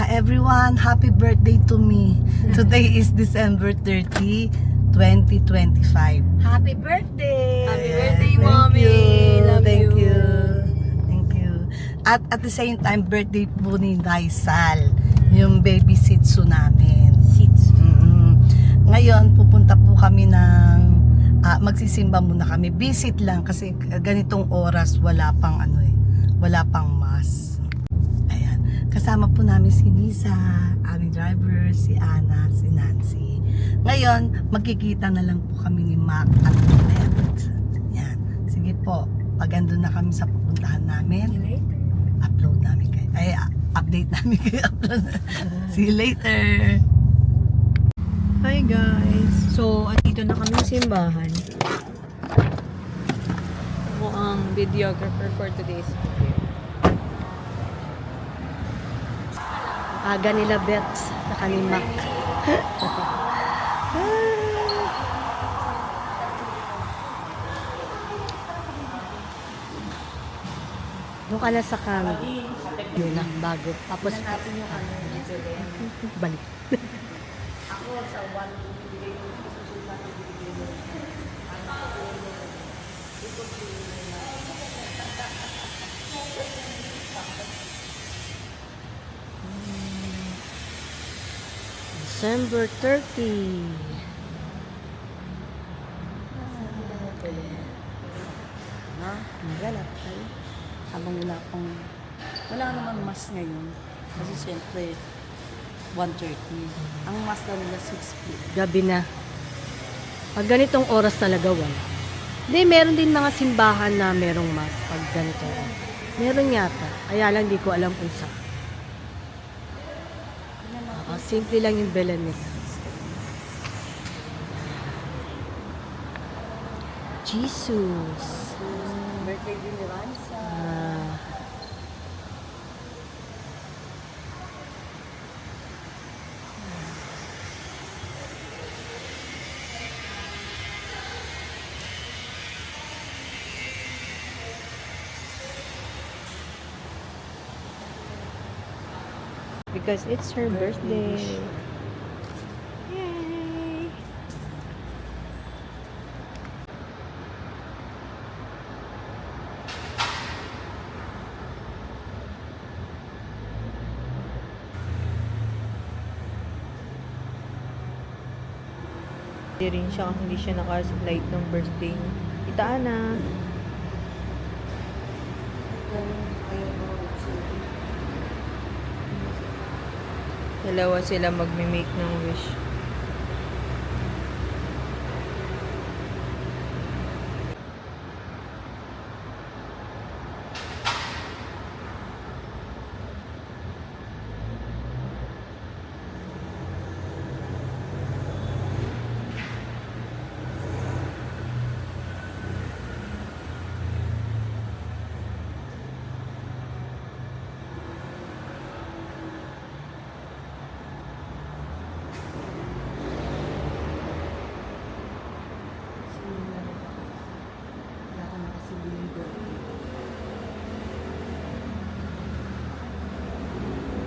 everyone, happy birthday to me. Today is December 30, 2025. Happy birthday! Happy birthday, thank Mommy! you, Love thank you. you. Thank you. At the same time, birthday po ni Daisal, yung baby Shih Tzu namin. Ngayon, pupunta po kami ng magsisimba muna kami. Visit lang kasi ganitong oras wala pang wala pang mass. Ayan. Kasama po namin si Nisa, aming driver, si Ana, si Nancy. Ngayon, magkikita na lang po kami ni Mac at Colette. Yan. Sige po, pag andun na kami sa pupuntahan namin, upload namin kayo. Update namin kayo. See you later. Hi guys! So, andito na kami sa simbahan. Ako ang videographer for today's video. Aga nila Bets, saka ni Mac. Doon ka na sa camera. Yun lang, bago. Tapos, balik. Ako sa one bigay ko susunod na bibigay mo. December 30. Galap tayo. Habang wala namang mas ngayon. Kasi siyempre, 1:30. Ang mas na nila 6 p.m. Gabi na. Pag ganitong oras talaga wala. Hindi, meron din mga simbahan na merong mas pag ganito. Meron yata. Kaya lang di ko alam kung saan. Simple lang yung belen nila. Jesus. Birthday din ni Ransa. Because it's her birthday. Yay! Hindi rin siya kasi hindi siya nakaslight ng birthday niya. Itaan na. Dalawa sila magme-make ng wish.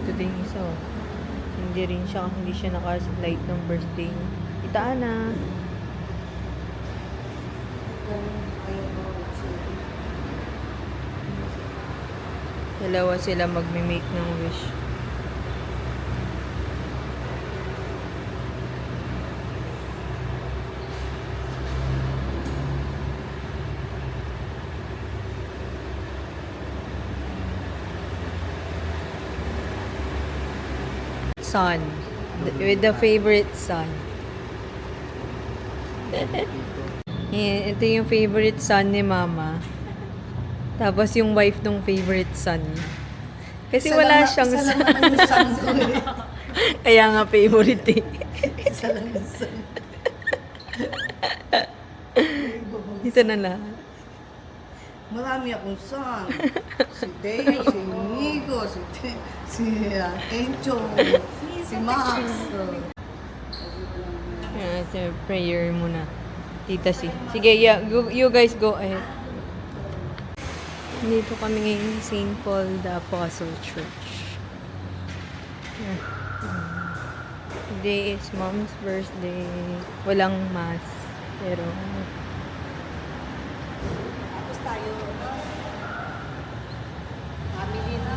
Ito din isa oh. Hindi rin siya kasi hindi siya nakaslight ng birthday niya. Itaan na. Dalawa sila magme-make ng wish. Son. With the favorite son. Yan, ito yung favorite son ni Mama. Tapos yung wife ng favorite son. Kasi wala siyang son. Kaya nga favorite eh. Isa lang yung son. Dito na lahat. Marami akong son. Si Dave, si Nico, si Encho, si Max. Yeah, prayer muna. Tita si. Sige, yeah, you guys go ahead. Dito kami ngayon sa St. Paul the Apostle Church. Today is mom's birthday. Walang mass. Pero, Tapos tayo, family na.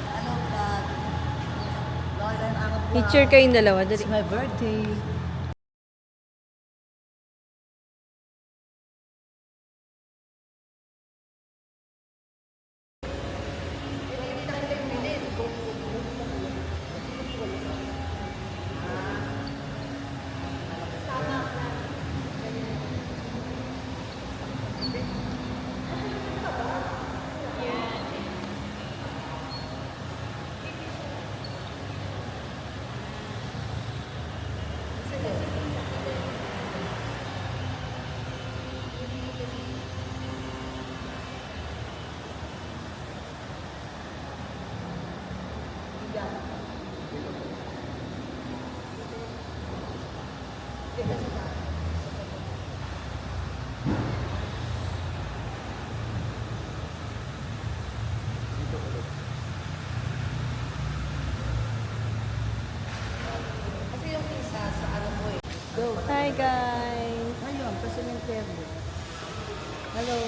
Ano ba? Lola and Uncle Bob. picture kayong dalawa. It's Dali. my birthday. Kasi yung isa sa ano mo eh. Go. Hi guys! Ayun, kasi may interview. Hello.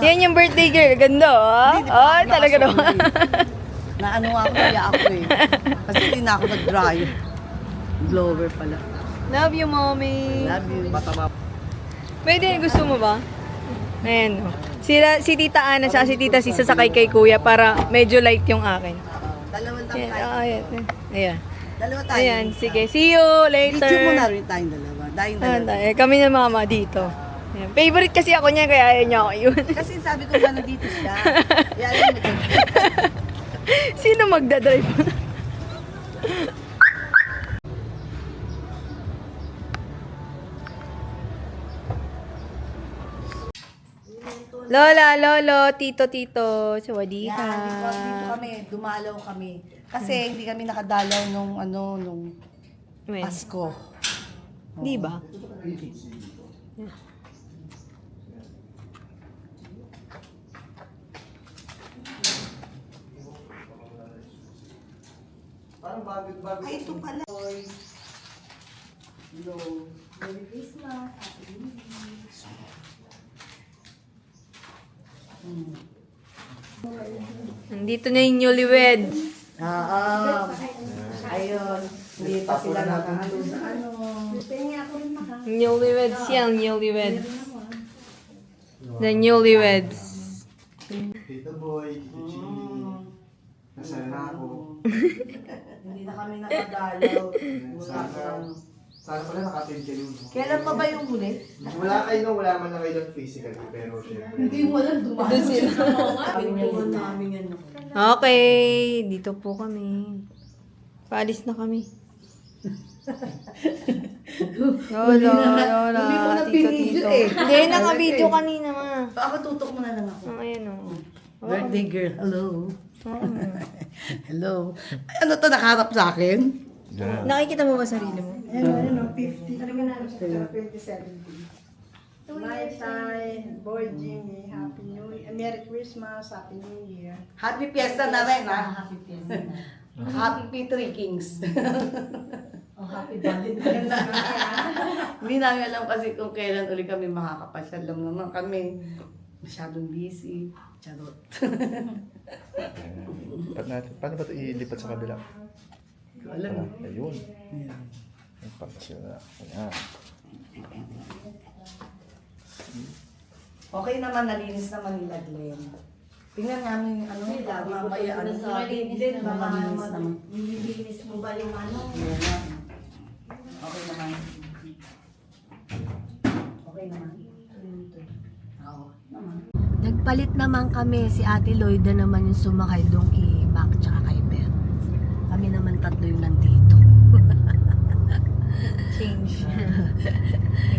Yan yung birthday girl. Ganda, oh. Hindi, di pa ako Talaga nakasuot naman. Naano ako, kaya ako eh. Kasi hindi na ako nag-dry. Blower pala. Love you, mommy. Love you. Pwede, gusto mo ba? Ayan, oh. Si Tita Ana sa si Tita Sisa sakay kay Kuya para medyo light yung akin. Dalawang Ayan, tayo. ayan. Ayan. Dalawa tayo. Ayan, sige. See you later. Video mo na rin tayong dalawa. Dahil dalawa. Kami na mama dito. Ayan. Favorite kasi ako niya, kaya ayaw niya ako yun. Kasi sabi ko ba nandito siya. Kaya alam mo din. Sino magdadrive? Lola, lolo, tito, tito. Sawadika. Yan, dito kami, dumalaw kami. Kasi hindi kami nakadalaw nung When? Pasko. Di ba? Ay, ito pala. Hello. Merry Christmas. Happy New Year. Nandito na yung newlyweds. Ayun. Hindi pa sila nakahalo sa ano. Newlyweds yan, newlyweds. The newlyweds. Tito Boy, Tito Chili. Nasaan na ako? Hindi na kami nakadalaw. Sana pala naka-attend kayo. No? Kailan pa ba yung huli? Wala kayo no, wala man na kayo physically, pero syempre. Hindi mo lang dumalaw. Doon sila. Pintuan namin yan. Okay, dito po kami. Paalis na kami. Lola, lola, Hindi mo na tito, pinidyo tito. eh. Hindi, naka-video kanina ma. Ako tutok mo na lang ako. Oh, ayan o. Birthday girl, hello. Hello. Ay, ano to nakaharap sa akin? Nakikita mo ba sarili mo? Ano, 50. Ano na, 2017. My side, boy Jimmy, Happy New Year. Merry Christmas, Happy New Year. Happy Fiesta na rin, ha? Happy Fiesta na. Happy P3 Kings. Oh, Happy Valentine's Day. Hindi namin alam kasi kung kailan ulit kami makakapasyal. Alam naman kami, masyadong busy. Charot. Paano ba ito ilipat sa kabila? Alam mo. Ayun. Ay, pagsila. Ayan. Okay naman, nalinis naman nila Glenn. Tingnan namin ano, mamaya ano sa malinis naman. Nililinis mo ba yung ano? Ayan na. Okay naman. Okay naman. Oo, naman. Nagpalit naman kami, si Ate Lloyda naman yung sumakay doon kay Mac tsaka kay Ben. Kami naman tatlo yung nandito. Change.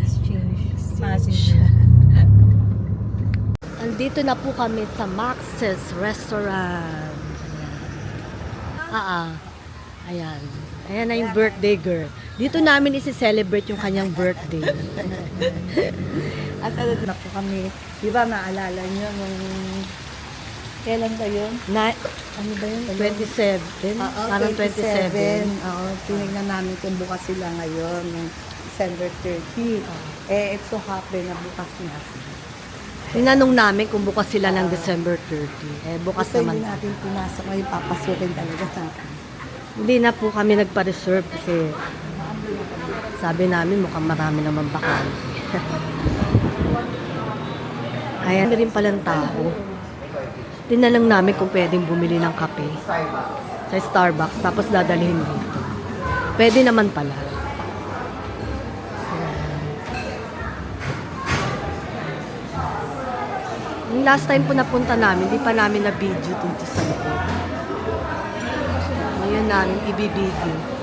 Exchange. Passenger. Nandito na po kami sa Max's Restaurant. Ayan. Ayan na yung birthday girl. Dito namin isi-celebrate yung kanyang birthday. At ano na po kami, di ba naalala nyo nung Kailan ba yun? Ano ba yun? 27. Oo, Parang 27. Oo, tinignan namin kung bukas sila ngayon, yung December 30. Eh, it's so happy na bukas nga sila. Tinanong namin kung bukas sila ng December 30. Eh, bukas Kasi naman. hindi natin pinasok ngayon, papasukin talaga natin. Hindi na po kami nagpa-reserve kasi sabi namin mukhang marami naman bakante. Ayan rin palang tao. Tinanong namin kung pwedeng bumili ng kape sa Starbucks tapos dadalhin dito. Pwede naman pala. Yung last time po napunta namin, hindi pa namin na-video dito sa loob. Ngayon namin ibibideo.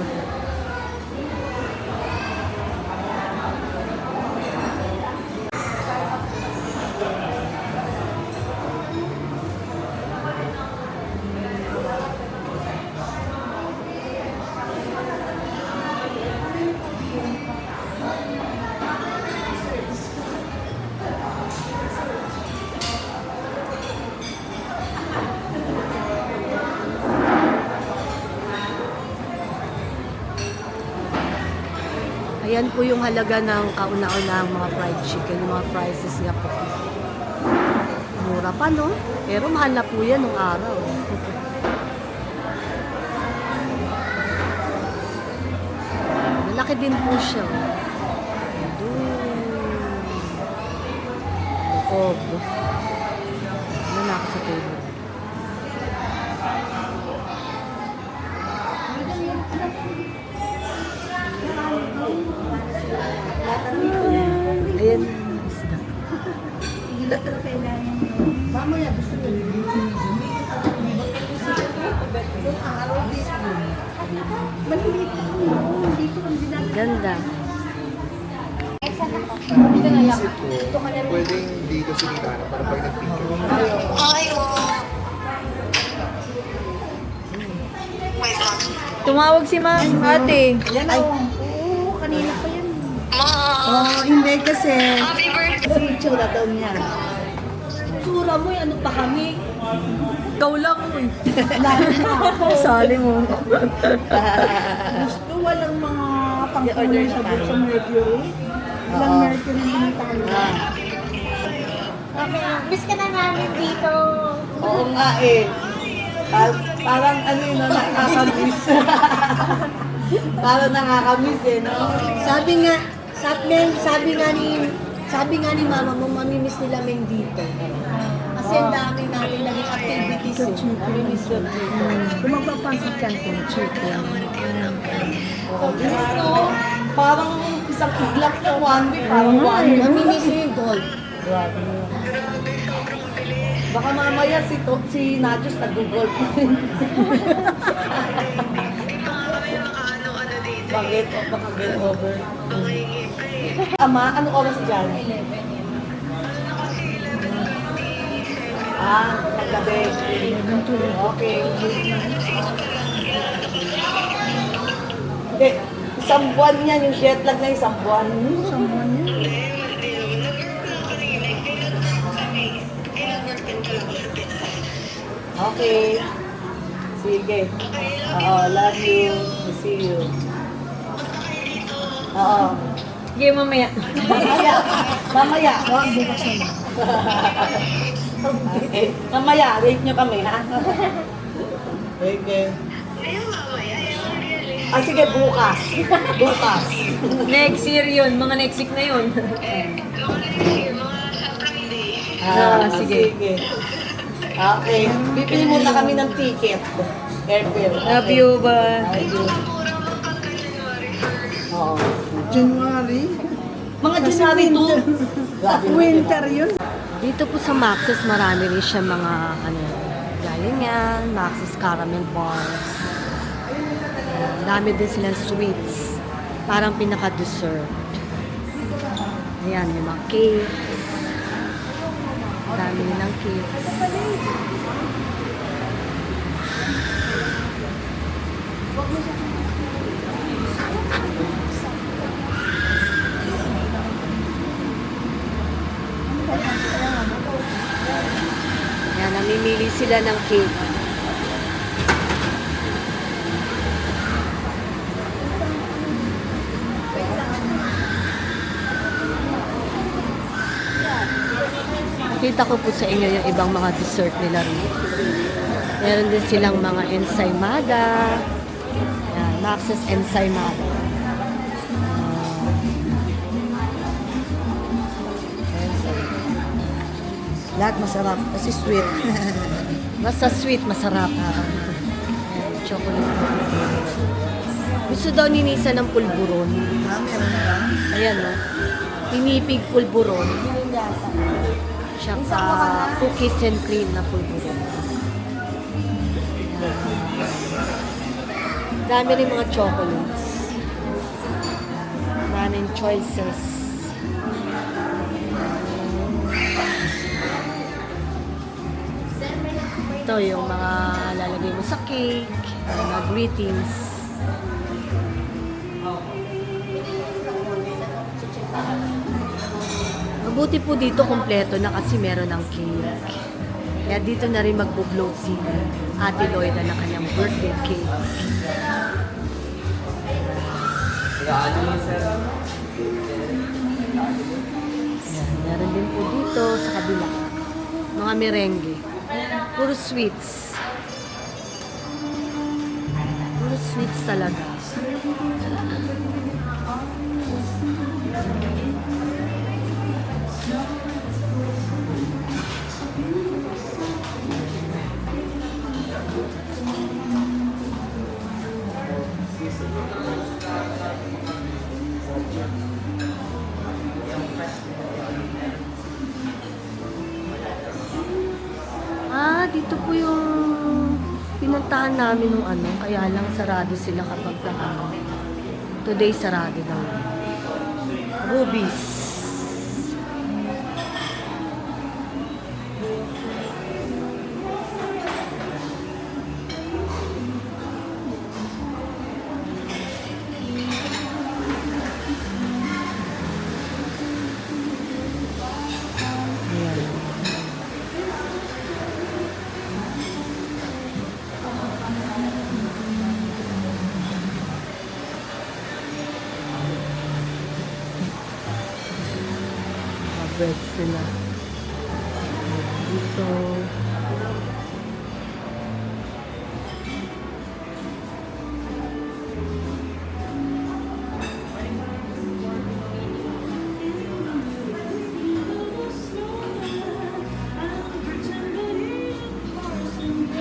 Ayan po yung halaga ng kauna-unahang mga fried chicken, yung mga prices niya po. Mura pa, no? Pero mahal na po yan nung araw. Malaki din po siya. Oh, ano na ako sa table? Ayan. Isda. Mamaya, gusto nyo Ganda. Isip ko, pwedeng dito si Kitana para pag nag-picture. Tumawag si ma'am, ate. Yan ay. Oo, kanina pa yan. Oh, hindi kasi. Kasi itsura daw niya. Tsura mo, ano pa kami? Ikaw lang mo eh. Sali mo. Gusto walang mga pangkulay sa sa Mercury. Ilang Mercury yung binita kayo. Miss ka na namin dito. Oo nga eh. Parang ano yun, no, nakakamiss. Parang nakakamiss eh, no? Sabi nga ni mama mo, mamimiss nila Meng dito. Kasi ang dami namin naging activities eh. Namimiss yun dito. Kung magpapansin ka kung chicken. Miss, no? Parang isang iglap na one week, parang one week. Mamimiss nyo yung gold. Grabe. Baka mamaya si Najos nag-google pa rin. Bakit? O baka get over. Ama, anong oras dyan? 11. Paggabi. Okay. Hindi. Isang buwan yan, yung jet lag na isang buwan. Isang buwan yan. Okay. Sige. Oo, love you. See you. Oo. Sige, mamaya. Mamaya. Mamaya. Bukas na. Okay. Mamaya, rate nyo kami, ha? Okay. Sige, bukas. Bukas. Next year yun. Mga next week na yun. Sige. Okay. Bibili muna kami ng ticket. Airfare. Love you, ba? Love you. Oo. January. Mga January 2. Winter yun. Dito po sa Max's, marami rin siya mga, gaya niyan, Max's caramel bars. Dami din silang sweets. Parang pinaka-dessert. Ayan, yung mga cakes. Dami nilang cakes. Ayan, namimili si sila ng cake. Kita ko po sa inyo yung ibang mga dessert nila rito. Meron din silang mga ensaymada. Yan, Max's ensaymada. Lahat masarap kasi sweet. Basta sweet, masarap. Ayan, chocolate. Gusto daw ni Nisa ng pulburon. Meron ba? Ayan, no? Pinipig pulburon. Tsaka cookies and cream na pulburon. Dami rin mga chocolates. Maraming choices. Ito yung mga lalagay mo sa cake, mga greetings. Mabuti po dito kompleto na kasi meron ng cake. Kaya dito na rin magbo-blow si Ate Loida ng kanyang birthday cake. Yan, meron din po dito sa kabila. Mga merengue. Puro sweets. Puro sweets talaga. Dito po yung pinuntahan namin nung ano, kaya lang sarado sila kapag ano. Today sarado daw. Rubies. Bread sila. Dito.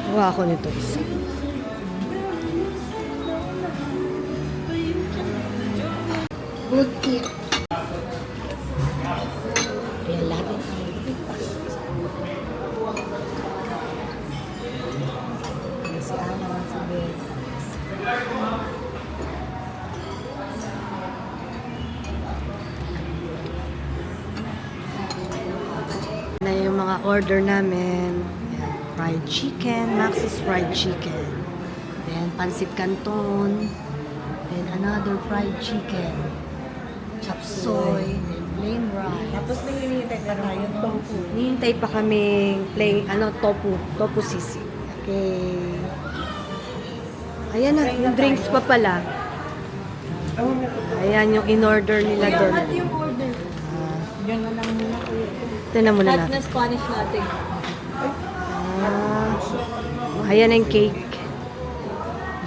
Gawa ako nito isa. Good kid. Ayan lahat. Si Ana, si Beth. Na yung mga order namin. Ayan, fried chicken, Max's fried chicken. Then pancit canton. Then another fried chicken. Chop suey. Then plain rice. Tapos may hinihintay ka na yung tofu. Hihintay pa kaming plain, tofu sisig. Okay. Ayan na, yung drinks pa pala. Ayan yung in-order nila doon. Ano yung order? Yun na lang muna. Ito na muna Hot natin. na Spanish natin. Ayan na yung cake.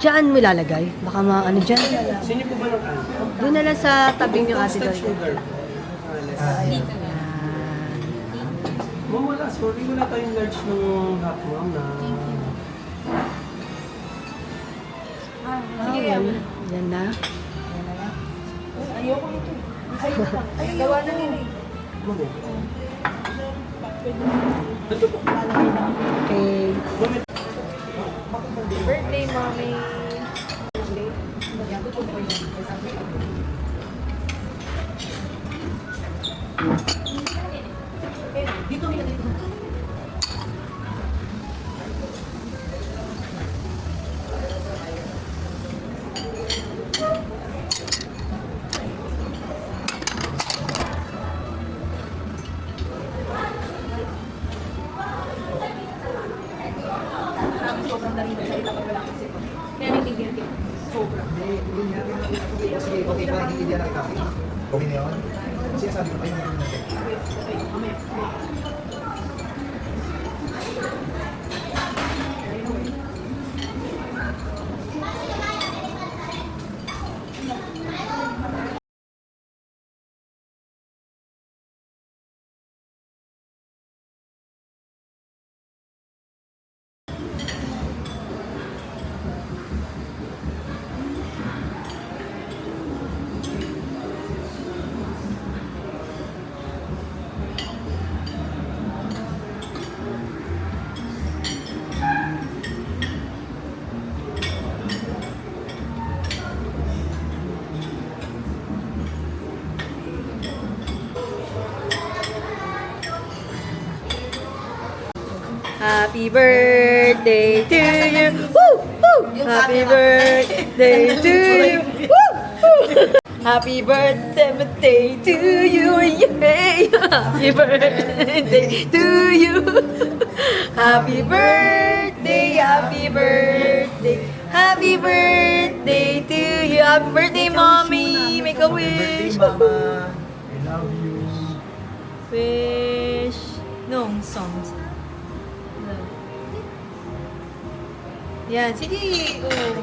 Diyan mo ilalagay. Baka ano dyan. Sino po ba ng ano? Doon na lang sa tabing yung ate doon. Sugar. Ma'am, wala. Sorry, wala tayong large ng hot ma'am na... Sige, yan na. Ayoko nito. Gawa na nila. Ma'am, Okay. Birthday, mommy. sobrang dali magsalita pag wala kasi po. Kaya nabigyan kita. Sobra. Sige, okay pa, hindi yan ang topic. Okay na yun? Kasi sabi ko kayo natin. Happy birthday to you. Woo! Woo! Happy birthday to you. Woo! Woo! Happy birthday to you. Yay! Happy birthday to you. Happy birthday, happy birthday. Happy birthday to you. Happy birthday, mommy. Make a wish. Mama. I love you. Wish. No, songs. Yan, sige. Oh.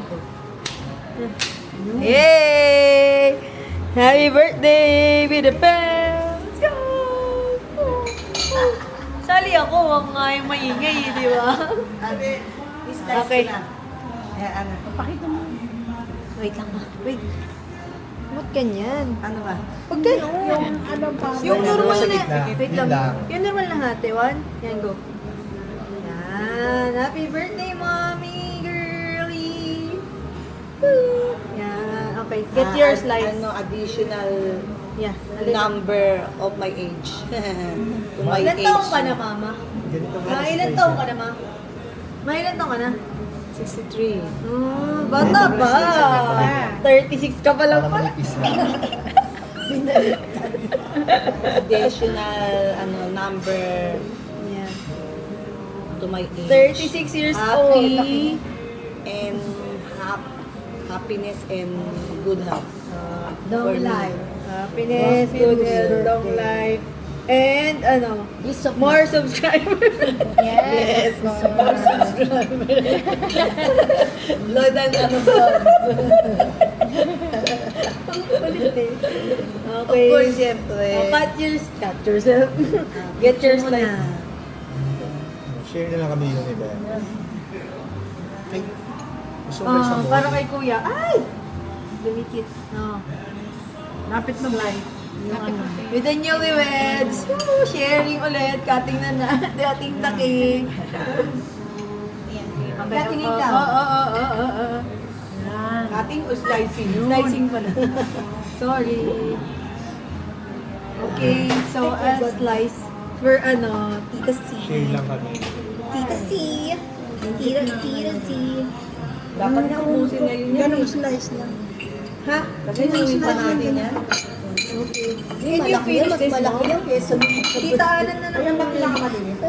Yay! Happy birthday with the bells! Go! Sali ako, wag nga yung maingay, di ba? Ate, slice Okay. ko na. Ayan, ano. Pakita mo. Wait lang ba? Wait. Ba't ganyan? Ano ba? Pag gano'n. Yung ano pa. Yung normal Sa na. gitna. Wait Yun lang. lang. Yung normal na hati. One. Yan, go. Yan. Happy birthday, mommy, girly. Woo. Yan. Okay. Get your slice. Ano, additional Yeah. number of my age. To my Ilan age. taong ka na, mama? Ganito ba? Ilan taong ka na, ma? Ilan taong ka na? 63. Bata pa. 36 ka pa lang Para pala. manipis lang. Additional number Yan. to my age. 36 years Happy old. and happiness and good health. Long For me. life. Happiness, good health, long life. And ano, more subscribers. Yes, more subscriber. Lord and ano ba? Ulit eh. Of Okay. course, siyempre. Oh, cut yourself. Get your slice. Share na lang kami yun, iba. Ay, gusto mo sa mo? Para kay kuya. Ay! Lumikit. No. Lapit ng live. Yung ano. With the newlyweds. Woo! Sharing ulit. Cutting na ating taki. Cutting ikaw. Oo. Cutting o slicing? Slicing pala. Sorry. Okay, so a slice for ano, Tita C. Share lang kami. Tita C. Tita C. Dapat na ubusin ngayon yan. Ganong slice lang. Ha? Kasi nangin pa natin yan. Can you finish this Malaki now? yan kesa Tita, ano na naman ang Pinakamaliit.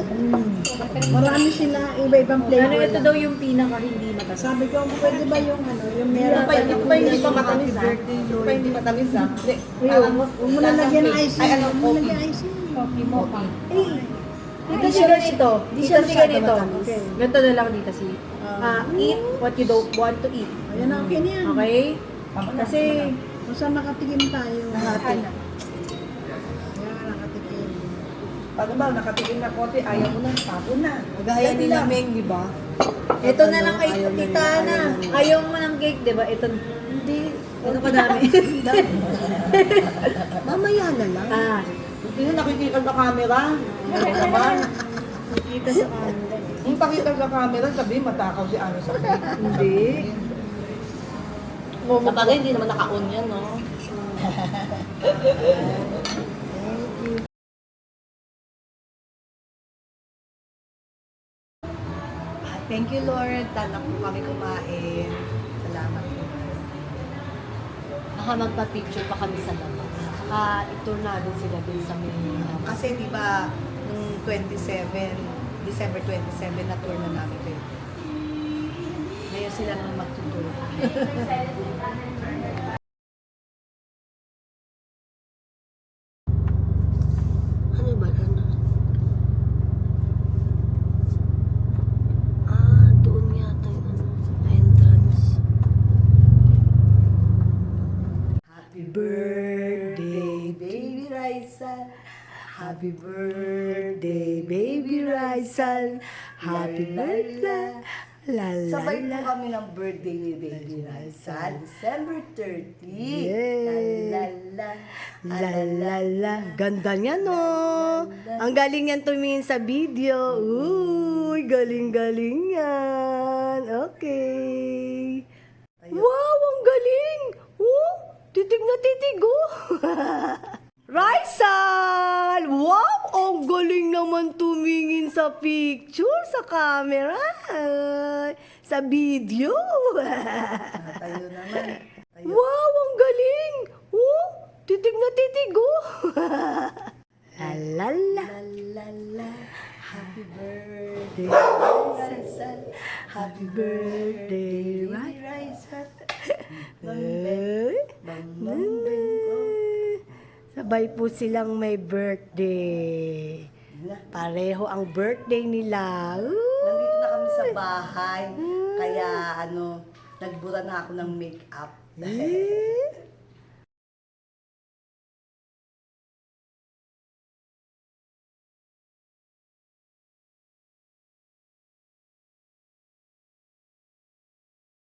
Marami sila iba-ibang flavor. Ano ito lang. daw yung pinaka hindi matamis? Sabi ko, pwede ba yung ano, yung meron Yung pa hindi pa matamis ha? Yung pa hindi matamis ha? Hindi. Huwag mo na lagyan ng icing. Ay, ano, Huwag mo coffee. lagyan ng icing. Coffee mo pa. Dito si ganito. Di Dito siya si masyado ganito. matamis. Ganito na lang dito si. Eat what you don't want to eat. Ayan, okay na yan. Okay? Kasi, Basta nakatikim tayo. Nahati. Ayan, nakatikim. Pag ba, nakatikim na konti, ayaw mo na, tapo na. Gaya ni Lameng, di ba? ito na lang kay Ayaw na Tita niya, na. ayaw na niya. Ayaw mo ng cake, di ba? Ito. Hindi. Ito kadami. Mamaya na lang. Hindi na nakikita sa camera. Ano naman? Kita sa camera. Kung pakita sa camera, sabihin matakaw si Ano sa Hindi. Kapag hindi naman naka-on yan, no? Thank you, Lord. Tanak po kami kumain. Salamat po. Baka magpa-picture pa kami sa labas. Saka i-tour natin sila dun sa may... Kasi di ba nung 27, December 27 na tour na namin kayo. sila naman magtuturo. Ano ba? Ano? Ah, doon yata yung ano, entrance. Happy birthday, baby Raisa. Happy birthday, baby Raisa. Happy birthday. Sabay po kami ng birthday ni Baby Raisa, December 30. La la la. Ganda niya, no? Ang galing yan tumingin sa video. Uy, galing-galing yan. Okay. Wow, ang galing! Oh, titig na titig, oh. Raisal! Wow, ang galing naman tumingin sa picture, sa camera, sa video. Tayo naman. Wow, ang galing! Oh, titig na titig, oh. La la la. Happy birthday, Raisa. Happy birthday, baby Raisa. Ay. Sabay po silang may birthday. Pareho ang birthday nila. Nandito na kami sa bahay, kaya nagbura na ako ng makeup. Eh,